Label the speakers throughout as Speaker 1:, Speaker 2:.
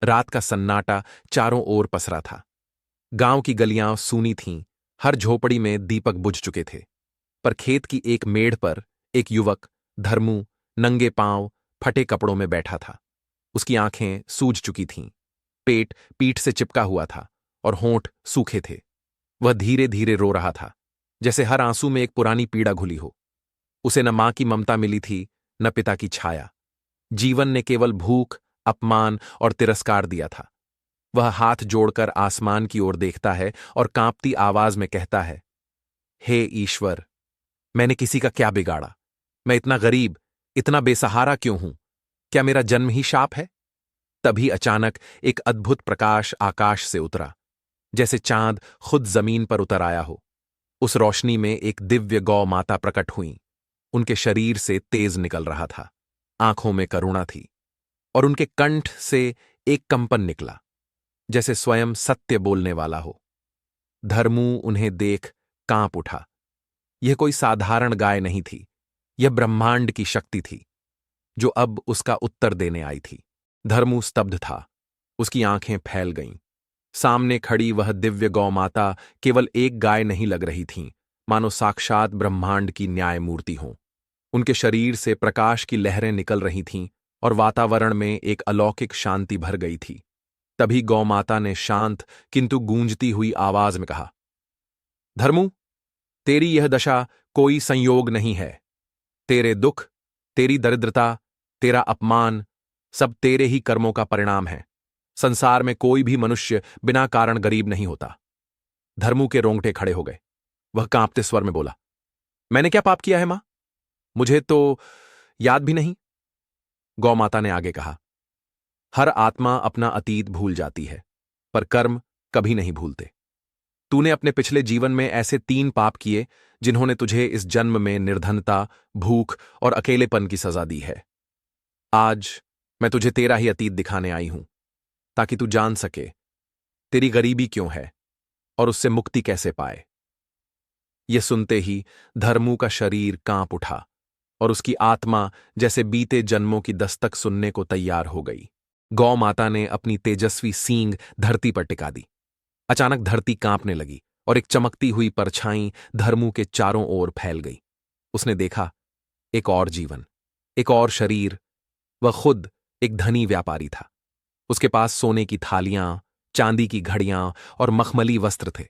Speaker 1: रात का सन्नाटा चारों ओर पसरा था। गांव की गलियां सूनी थीं, हर झोपड़ी में दीपक बुझ चुके थे। पर खेत की एक मेड़ पर एक युवक, धर्मू, नंगे पांव, फटे कपड़ों में बैठा था। उसकी आंखें सूज चुकी थीं, पेट पीठ से चिपका हुआ था और होंठ सूखे थे। वह धीरे धीरे रो रहा था, जैसे हर आंसू में एक पुरानी पीड़ा घुली हो। उसे न मां की ममता मिली थी, न पिता की छाया। जीवन ने केवल भूख, अपमान और तिरस्कार दिया था। वह हाथ जोड़कर आसमान की ओर देखता है और कांपती आवाज में कहता है, हे ईश्वर, मैंने किसी का क्या बिगाड़ा? मैं इतना गरीब, इतना बेसहारा क्यों हूं? क्या मेरा जन्म ही शाप है? तभी अचानक एक अद्भुत प्रकाश आकाश से उतरा, जैसे चांद खुद जमीन पर उतर आया हो। उस रोशनी में एक दिव्य गौ माता प्रकट हुई। उनके शरीर से तेज निकल रहा था, आंखों में करुणा थी, और उनके कंठ से एक कंपन निकला, जैसे स्वयं सत्य बोलने वाला हो। धर्मू उन्हें देख कांप उठा। यह कोई साधारण गाय नहीं थी, यह ब्रह्मांड की शक्ति थी, जो अब उसका उत्तर देने आई थी। धर्मू स्तब्ध था, उसकी आंखें फैल गईं। सामने खड़ी वह दिव्य गौ माता केवल एक गाय नहीं लग रही थीं, मानो साक्षात ब्रह्मांड की न्याय मूर्ति हो। उनके शरीर से प्रकाश की लहरें निकल रही थीं और वातावरण में एक अलौकिक शांति भर गई थी। तभी गौ माता ने शांत किंतु गूंजती हुई आवाज में कहा, धर्मू, तेरी यह दशा कोई संयोग नहीं है। तेरे दुख, तेरी दरिद्रता, तेरा अपमान, सब तेरे ही कर्मों का परिणाम है। संसार में कोई भी मनुष्य बिना कारण गरीब नहीं होता। धर्मू के रोंगटे खड़े हो गए। वह कांपते स्वर में बोला, मैंने क्या पाप किया है मां? मुझे तो याद भी नहीं। गौ माता ने आगे कहा, हर आत्मा अपना अतीत भूल जाती है, पर कर्म कभी नहीं भूलते। तूने अपने पिछले जीवन में ऐसे 3 पाप किए जिन्होंने तुझे इस जन्म में निर्धनता, भूख और अकेलेपन की सजा दी है। आज मैं तुझे तेरा ही अतीत दिखाने आई हूं, ताकि तू जान सके तेरी गरीबी क्यों है और उससे मुक्ति कैसे पाए। यह सुनते ही धर्मू का शरीर कांप उठा और उसकी आत्मा जैसे बीते जन्मों की दस्तक सुनने को तैयार हो गई। गौ माता ने अपनी तेजस्वी सींग धरती पर टिका दी। अचानक धरती कांपने लगी और एक चमकती हुई परछाई धर्मू के चारों ओर फैल गई। उसने देखा, एक और जीवन, एक और शरीर। वह खुद एक धनी व्यापारी था। उसके पास सोने की थालियां, चांदी की घड़ियां और मखमली वस्त्र थे।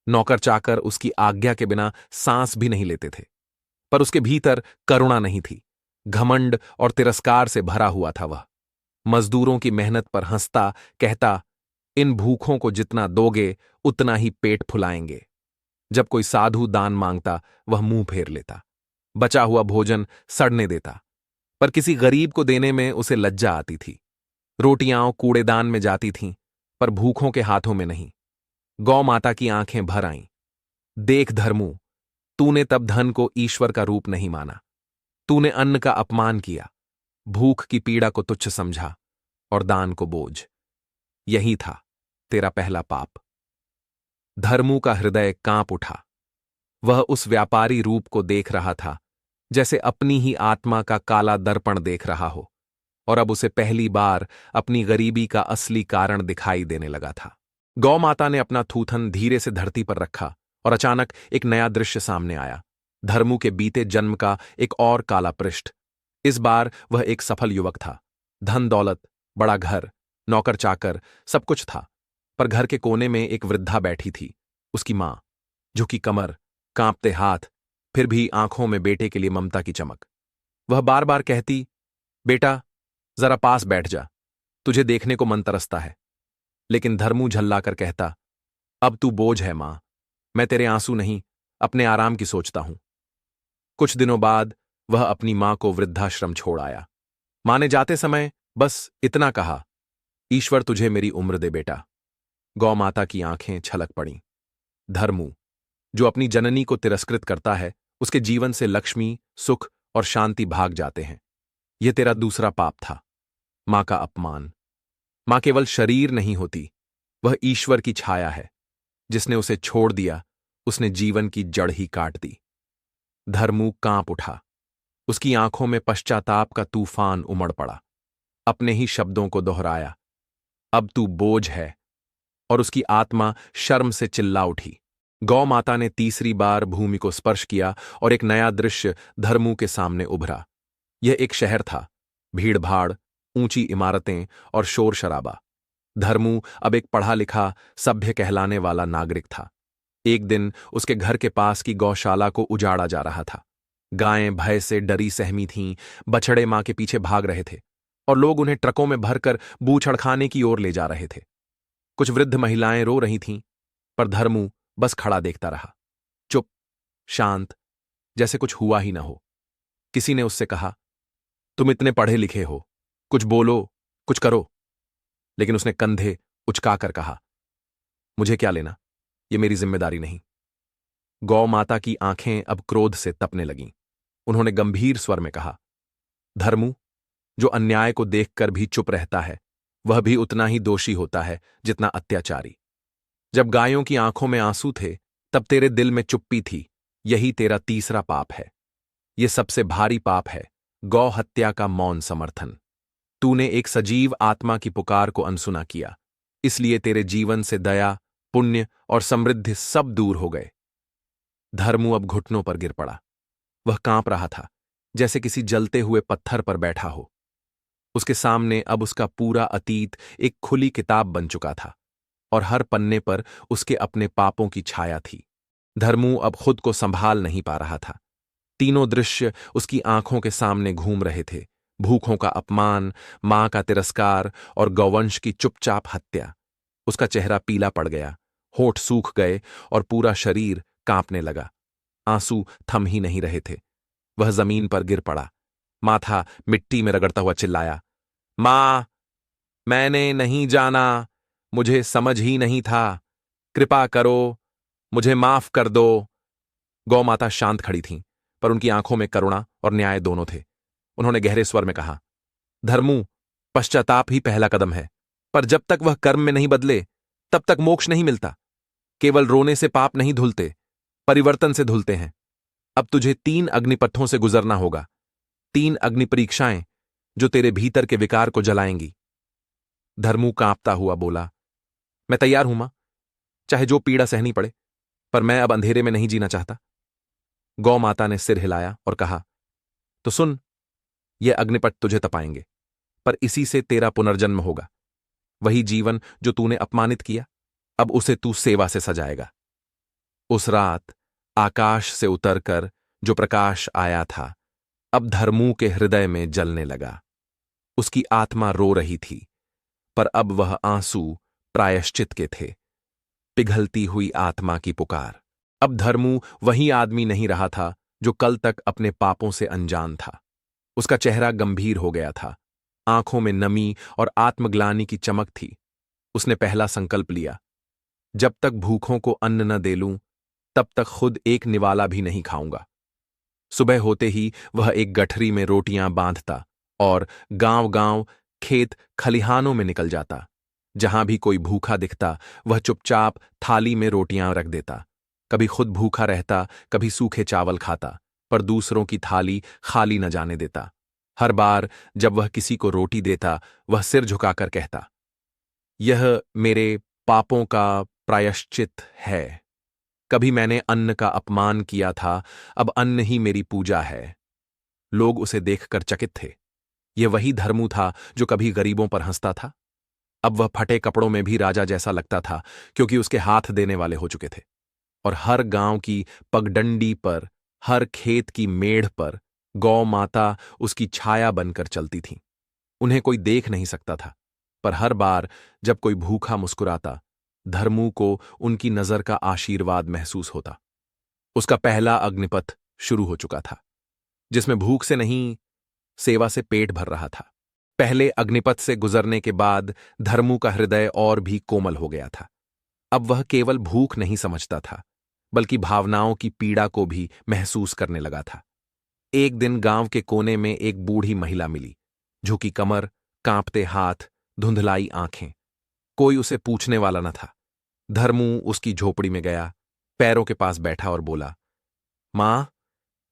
Speaker 1: नौकर चाकर उसकी आज्ञा के बिना सांस भी नहीं लेते थे। पर उसके भीतर करुणा नहीं थी, घमंड और तिरस्कार से भरा हुआ था वह। मजदूरों की मेहनत पर हंसता, कहता, इन भूखों को जितना दोगे उतना ही पेट फुलाएंगे। जब कोई साधु दान मांगता, वह मुंह फेर लेता, बचा हुआ भोजन सड़ने देता। पर किसी गरीब को देने में उसे लज्जा आती थी। रोटियां कूड़ेदान में जाती थीं, पर भूखों के हाथों में नहीं। गौ माता की आंखें भर आईं। देख धर्मू, तूने तब धन को ईश्वर का रूप नहीं माना। तूने अन्न का अपमान किया, भूख की पीड़ा को तुच्छ समझा और दान को बोझ। यही था तेरा पहला पाप। धर्मू का हृदय कांप उठा। वह उस व्यापारी रूप को देख रहा था, जैसे अपनी ही आत्मा का काला दर्पण देख रहा हो, और अब उसे पहली बार अपनी गरीबी का असली कारण दिखाई देने लगा था। गौ माता ने अपना थूथन धीरे से धरती पर रखा और अचानक एक नया दृश्य सामने आया। धर्मू के बीते जन्म का एक और काला पृष्ठ। इस बार वह एक सफल युवक था। धन दौलत, बड़ा घर, नौकर चाकर, सब कुछ था। पर घर के कोने में एक वृद्धा बैठी थी, उसकी मां। झुकी कमर, कांपते हाथ, फिर भी आंखों में बेटे के लिए ममता की चमक। वह बार बार कहती, बेटा, जरा पास बैठ जा, तुझे देखने को मन तरसता है। लेकिन धर्मू झल्लाकर कहता, अब तू बोझ है मां, मैं तेरे आंसू नहीं, अपने आराम की सोचता हूं। कुछ दिनों बाद वह अपनी मां को वृद्धाश्रम छोड़ आया। मां ने जाते समय बस इतना कहा, ईश्वर तुझे मेरी उम्र दे बेटा। गौ माता की आंखें छलक पड़ीं। धर्मू, जो अपनी जननी को तिरस्कृत करता है, उसके जीवन से लक्ष्मी, सुख और शांति भाग जाते हैं। यह तेरा दूसरा पाप था, मां का अपमान। मां केवल शरीर नहीं होती, वह ईश्वर की छाया है। जिसने उसे छोड़ दिया, उसने जीवन की जड़ ही काट दी। धर्मू कांप उठा। उसकी आंखों में पश्चाताप का तूफान उमड़ पड़ा। अपने ही शब्दों को दोहराया, अब तू बोझ है। और उसकी आत्मा शर्म से चिल्ला उठी। गौ माता ने तीसरी बार भूमि को स्पर्श किया और एक नया दृश्य धर्मू के सामने उभरा। यह एक शहर था, भीड़-भाड़, ऊंची इमारतें और शोर शराबा। धर्मू अब एक पढ़ा लिखा, सभ्य कहलाने वाला नागरिक था। एक दिन उसके घर के पास की गौशाला को उजाड़ा जा रहा था। गायें भय से डरी सहमी थीं, बछड़े मां के पीछे भाग रहे थे और लोग उन्हें ट्रकों में भरकर बूछड़खाने की ओर ले जा रहे थे। कुछ वृद्ध महिलाएं रो रही थीं, पर धर्मू बस खड़ा देखता रहा, चुप, शांत, जैसे कुछ हुआ ही न हो। किसी ने उससे कहा, तुम इतने पढ़े लिखे हो, कुछ बोलो, कुछ करो। लेकिन उसने कंधे उचकाकर कहा, मुझे क्या लेना, ये मेरी जिम्मेदारी नहीं। गौ माता की आंखें अब क्रोध से तपने लगीं। उन्होंने गंभीर स्वर में कहा, धर्मू, जो अन्याय को देखकर भी चुप रहता है, वह भी उतना ही दोषी होता है जितना अत्याचारी। जब गायों की आंखों में आंसू थे, तब तेरे दिल में चुप्पी थी। यही तेरा तीसरा पाप है। यह सबसे भारी पाप है, गौ हत्या का मौन समर्थन। तूने एक सजीव आत्मा की पुकार को अनसुना किया, इसलिए तेरे जीवन से दया, पुण्य और समृद्धि सब दूर हो गए। धर्मू अब घुटनों पर गिर पड़ा। वह कांप रहा था, जैसे किसी जलते हुए पत्थर पर बैठा हो। उसके सामने अब उसका पूरा अतीत एक खुली किताब बन चुका था और हर पन्ने पर उसके अपने पापों की छाया थी। धर्मू अब खुद को संभाल नहीं पा रहा था। तीनों दृश्य उसकी आंखों के सामने घूम रहे थे, भूखों का अपमान, मां का तिरस्कार और गौवंश की चुपचाप हत्या। उसका चेहरा पीला पड़ गया, होठ सूख गए और पूरा शरीर कांपने लगा। आंसू थम ही नहीं रहे थे। वह जमीन पर गिर पड़ा, माथा मिट्टी में रगड़ता हुआ चिल्लाया, मां, मैंने नहीं जाना, मुझे समझ ही नहीं था, कृपा करो, मुझे माफ कर दो। गौ माता शांत खड़ी थीं, पर उनकी आंखों में करुणा और न्याय दोनों थे। उन्होंने गहरे स्वर में कहा, धर्मू, पश्चाताप ही पहला कदम है, पर जब तक वह कर्म में नहीं बदले, तब तक मोक्ष नहीं मिलता। केवल रोने से पाप नहीं धुलते, परिवर्तन से धुलते हैं। अब तुझे 3 अग्निपथों से गुजरना होगा, 3 अग्नि परीक्षाएं जो तेरे भीतर के विकार को जलाएंगी। धर्मू कांपता हुआ बोला, मैं तैयार हूं मां, चाहे जो पीड़ा सहनी पड़े, पर मैं अब अंधेरे में नहीं जीना चाहता। गौ माता ने सिर हिलाया और कहा, तो सुन, ये अग्निपथ तुझे तपाएंगे, पर इसी से तेरा पुनर्जन्म होगा। वही जीवन जो तूने अपमानित किया, अब उसे तू सेवा से सजाएगा। उस रात आकाश से उतरकर जो प्रकाश आया था, अब धर्मू के हृदय में जलने लगा। उसकी आत्मा रो रही थी, पर अब वह आंसू प्रायश्चित के थे, पिघलती हुई आत्मा की पुकार। अब धर्मू वही आदमी नहीं रहा था जो कल तक अपने पापों से अनजान था। उसका चेहरा गंभीर हो गया था, आंखों में नमी और आत्मग्लानि की चमक थी। उसने पहला संकल्प लिया, जब तक भूखों को अन्न न दे लूं, तब तक खुद एक निवाला भी नहीं खाऊंगा। सुबह होते ही वह एक गठरी में रोटियां बांधता और गांव-गांव, खेत खलिहानों में निकल जाता। जहां भी कोई भूखा दिखता, वह चुपचाप थाली में रोटियां रख देता। कभी खुद भूखा रहता, कभी सूखे चावल खाता, पर दूसरों की थाली खाली न जाने देता। हर बार जब वह किसी को रोटी देता, वह सिर झुकाकर कहता, यह मेरे पापों का प्रायश्चित है। कभी मैंने अन्न का अपमान किया था, अब अन्न ही मेरी पूजा है। लोग उसे देखकर चकित थे। यह वही धर्मू था जो कभी गरीबों पर हंसता था। अब वह फटे कपड़ों में भी राजा जैसा लगता था, क्योंकि उसके हाथ देने वाले हो चुके थे। और हर गांव की पगडंडी पर, हर खेत की मेढ़ पर गौ माता उसकी छाया बनकर चलती थी। उन्हें कोई देख नहीं सकता था, पर हर बार जब कोई भूखा मुस्कुराता, धर्मू को उनकी नजर का आशीर्वाद महसूस होता। उसका पहला अग्निपथ शुरू हो चुका था, जिसमें भूख से नहीं, सेवा से पेट भर रहा था। पहले अग्निपथ से गुजरने के बाद धर्मू का हृदय और भी कोमल हो गया था। अब वह केवल भूख नहीं समझता था, बल्कि भावनाओं की पीड़ा को भी महसूस करने लगा था। एक दिन गांव के कोने में एक बूढ़ी महिला मिली, झुकी कमर, कांपते हाथ, धुंधलाई आंखें। कोई उसे पूछने वाला न था। धर्मू उसकी झोपड़ी में गया, पैरों के पास बैठा और बोला, मां,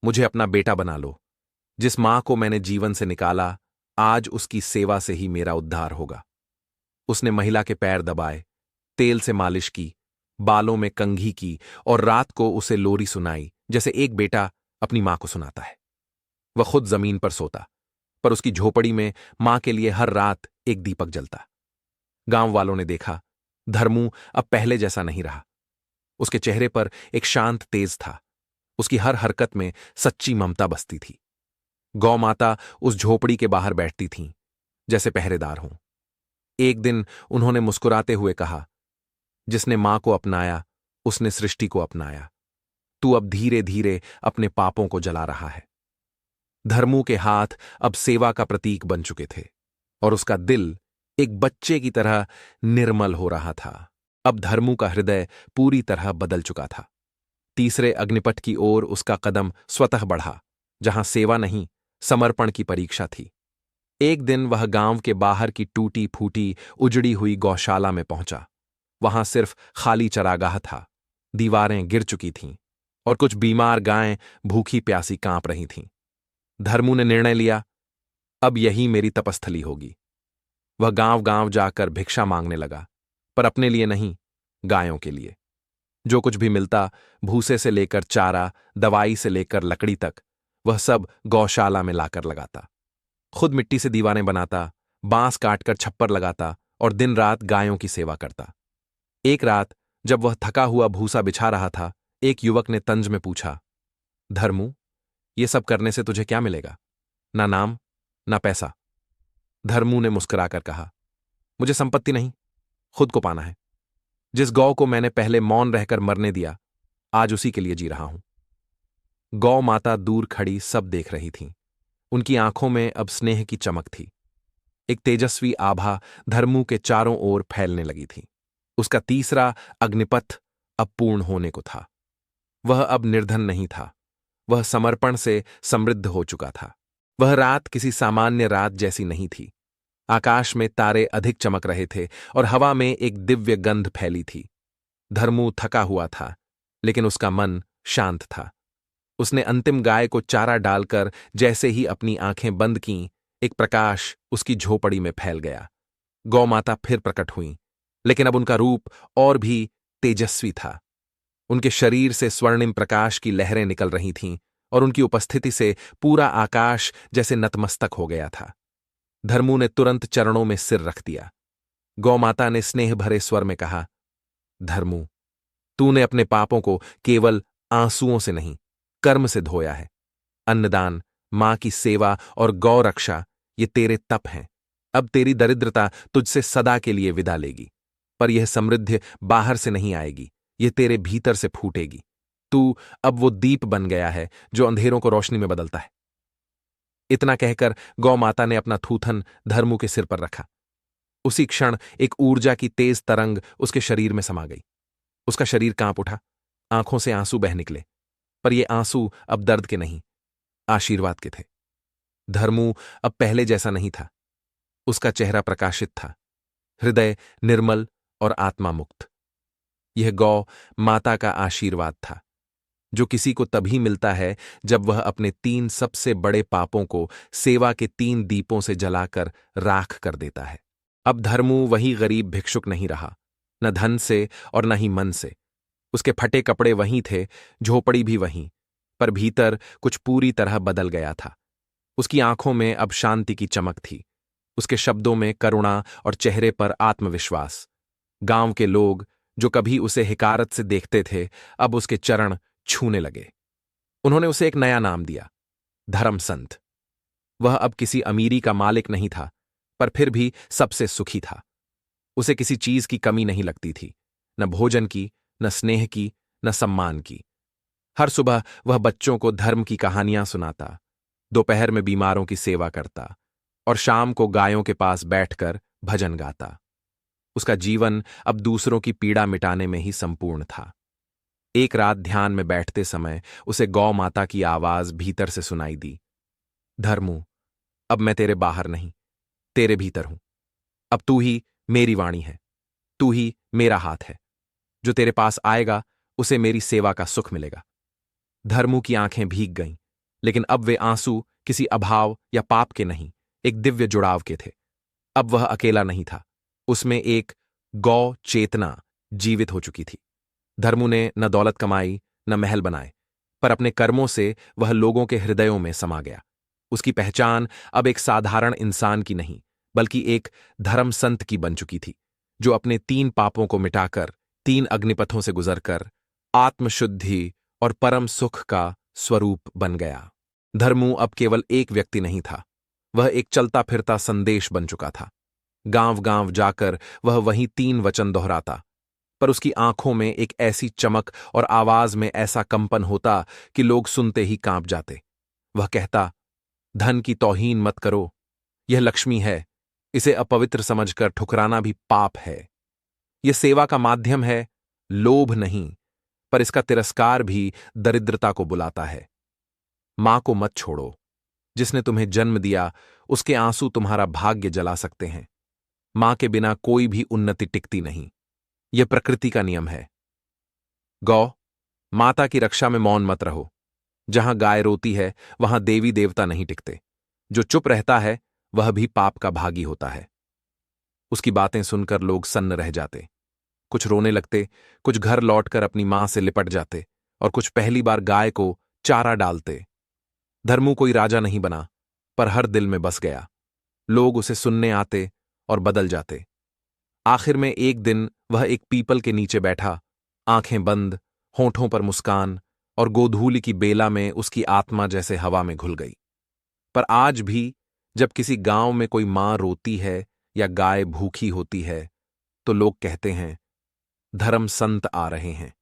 Speaker 1: मुझे अपना बेटा बना लो। जिस मां को मैंने जीवन से निकाला, आज उसकी सेवा से ही मेरा उद्धार होगा। उसने महिला के पैर दबाए, तेल से मालिश की, बालों में कंघी की और रात को उसे लोरी सुनाई जैसे एक बेटा अपनी मां को सुनाता है। वह खुद जमीन पर सोता, पर उसकी झोपड़ी में मां के लिए हर रात एक दीपक जलता। गांव वालों ने देखा, धर्मू अब पहले जैसा नहीं रहा। उसके चेहरे पर एक शांत तेज था, उसकी हर हरकत में सच्ची ममता बसती थी। गौ माता उस झोपड़ी के बाहर बैठती थीं, जैसे पहरेदार हों। एक दिन उन्होंने मुस्कुराते हुए कहा, जिसने मां को अपनाया उसने सृष्टि को अपनाया। तू अब धीरे धीरे अपने पापों को जला रहा है। धर्मू के हाथ अब सेवा का प्रतीक बन चुके थे और उसका दिल एक बच्चे की तरह निर्मल हो रहा था। अब धर्मू का हृदय पूरी तरह बदल चुका था। तीसरे अग्निपथ की ओर उसका कदम स्वतः बढ़ा, जहां सेवा नहीं, समर्पण की परीक्षा थी। एक दिन वह गांव के बाहर की टूटी फूटी उजड़ी हुई गौशाला में पहुंचा। वहां सिर्फ खाली चरागाह था, दीवारें गिर चुकी थीं और कुछ बीमार गायें भूखी प्यासी कांप रही थीं। धर्मू ने निर्णय लिया, अब यही मेरी तपस्थली होगी। वह गांव गांव जाकर भिक्षा मांगने लगा, पर अपने लिए नहीं, गायों के लिए। जो कुछ भी मिलता, भूसे से लेकर चारा, दवाई से लेकर लकड़ी तक, वह सब गौशाला में लाकर लगाता। खुद मिट्टी से दीवारें बनाता, बांस काटकर छप्पर लगाता और दिन रात गायों की सेवा करता। एक रात जब वह थका हुआ भूसा बिछा रहा था, एक युवक ने तंज में पूछा, धर्मू, ये सब करने से तुझे क्या मिलेगा? ना नाम, ना पैसा। धर्मू ने मुस्कुराकर कहा, मुझे संपत्ति नहीं, खुद को पाना है। जिस गौ को मैंने पहले मौन रहकर मरने दिया, आज उसी के लिए जी रहा हूं। गौ माता दूर खड़ी सब देख रही थीं। उनकी आंखों में अब स्नेह की चमक थी। एक तेजस्वी आभा धर्मू के चारों ओर फैलने लगी थी। उसका तीसरा अग्निपथ अब पूर्ण होने को था। वह अब निर्धन नहीं था, वह समर्पण से समृद्ध हो चुका था। वह रात किसी सामान्य रात जैसी नहीं थी। आकाश में तारे अधिक चमक रहे थे और हवा में एक दिव्य गंध फैली थी। धर्मू थका हुआ था, लेकिन उसका मन शांत था। उसने अंतिम गाय को चारा डालकर जैसे ही अपनी आंखें बंद कीं, एक प्रकाश उसकी झोपड़ी में फैल गया। गौ माता फिर प्रकट हुईं, लेकिन अब उनका रूप और भी तेजस्वी था। उनके शरीर से स्वर्णिम प्रकाश की लहरें निकल रही थीं और उनकी उपस्थिति से पूरा आकाश जैसे नतमस्तक हो गया था। धर्मू ने तुरंत चरणों में सिर रख दिया। गौ माता ने स्नेह भरे स्वर में कहा, धर्मू, तूने अपने पापों को केवल आंसुओं से नहीं, कर्म से धोया है। अन्नदान, मां की सेवा और गौ रक्षा ये तेरे तप हैं। अब तेरी दरिद्रता तुझसे सदा के लिए विदा लेगी, पर यह समृद्धि बाहर से नहीं आएगी, यह तेरे भीतर से फूटेगी। तू अब वो दीप बन गया है जो अंधेरों को रोशनी में बदलता है। इतना कहकर गौ माता ने अपना थूथन धर्मू के सिर पर रखा। उसी क्षण एक ऊर्जा की तेज तरंग उसके शरीर में समा गई। उसका शरीर कांप उठा, आंखों से आंसू बह निकले, पर ये आंसू अब दर्द के नहीं, आशीर्वाद के थे। धर्मू अब पहले जैसा नहीं था। उसका चेहरा प्रकाशित था, हृदय निर्मल और आत्मा मुक्त। यह गौ माता का आशीर्वाद था, जो किसी को तभी मिलता है जब वह अपने 3 सबसे बड़े पापों को सेवा के 3 दीपों से जलाकर राख कर देता है। अब धर्मू वही गरीब भिक्षुक नहीं रहा, न धन से और न ही मन से। उसके फटे कपड़े वहीं थे, झोपड़ी भी वहीं, पर भीतर कुछ पूरी तरह बदल गया था। उसकी आंखों में अब शांति की चमक थी, उसके शब्दों में करुणा और चेहरे पर आत्मविश्वास। गांव के लोग जो कभी उसे हिकारत से देखते थे, अब उसके चरण छूने लगे। उन्होंने उसे एक नया नाम दिया, धर्म संत। वह अब किसी अमीरी का मालिक नहीं था, पर फिर भी सबसे सुखी था। उसे किसी चीज की कमी नहीं लगती थी, न भोजन की, न स्नेह की, न सम्मान की। हर सुबह वह बच्चों को धर्म की कहानियां सुनाता, दोपहर में बीमारों की सेवा करता और शाम को गायों के पास बैठकर भजन गाता। उसका जीवन अब दूसरों की पीड़ा मिटाने में ही संपूर्ण था। एक रात ध्यान में बैठते समय उसे गौ माता की आवाज भीतर से सुनाई दी, धर्मू, अब मैं तेरे बाहर नहीं, तेरे भीतर हूं। अब तू ही मेरी वाणी है, तू ही मेरा हाथ है। जो तेरे पास आएगा उसे मेरी सेवा का सुख मिलेगा। धर्मू की आंखें भीग गईं, लेकिन अब वे आंसू किसी अभाव या पाप के नहीं, एक दिव्य जुड़ाव के थे। अब वह अकेला नहीं था, उसमें एक गौ चेतना जीवित हो चुकी थी। धर्मू ने न दौलत कमाई न महल बनाए, पर अपने कर्मों से वह लोगों के हृदयों में समा गया। उसकी पहचान अब एक साधारण इंसान की नहीं, बल्कि एक धर्म संत की बन चुकी थी, जो अपने 3 पापों को मिटाकर 3 अग्निपथों से गुजरकर आत्मशुद्धि और परम सुख का स्वरूप बन गया। धर्मू अब केवल एक व्यक्ति नहीं था, वह एक चलता फिरता संदेश बन चुका था। गांव गांव जाकर वह वही 3 वचन दोहराता, पर उसकी आंखों में एक ऐसी चमक और आवाज में ऐसा कंपन होता कि लोग सुनते ही कांप जाते। वह कहता, धन की तौहीन मत करो, यह लक्ष्मी है, इसे अपवित्र समझकर ठुकराना भी पाप है। यह सेवा का माध्यम है, लोभ नहीं, पर इसका तिरस्कार भी दरिद्रता को बुलाता है। मां को मत छोड़ो, जिसने तुम्हें जन्म दिया, उसके आंसू तुम्हारा भाग्य जला सकते हैं। मां के बिना कोई भी उन्नति टिकती नहीं, यह प्रकृति का नियम है। गौ, माता की रक्षा में मौन मत रहो। जहां गाय रोती है वहां देवी देवता नहीं टिकते। जो चुप रहता है वह भी पाप का भागी होता है। उसकी बातें सुनकर लोग सन्न रह जाते, कुछ रोने लगते, कुछ घर लौटकर अपनी मां से लिपट जाते और कुछ पहली बार गाय को चारा डालते। धर्मू कोई राजा नहीं बना, पर हर दिल में बस गया। लोग उसे सुनने आते और बदल जाते। आखिर में एक दिन वह एक पीपल के नीचे बैठा, आंखें बंद, होठों पर मुस्कान, और गोधूली की बेला में उसकी आत्मा जैसे हवा में घुल गई। पर आज भी जब किसी गांव में कोई मां रोती है या गाय भूखी होती है, तो लोग कहते हैं, धर्म संत आ रहे हैं।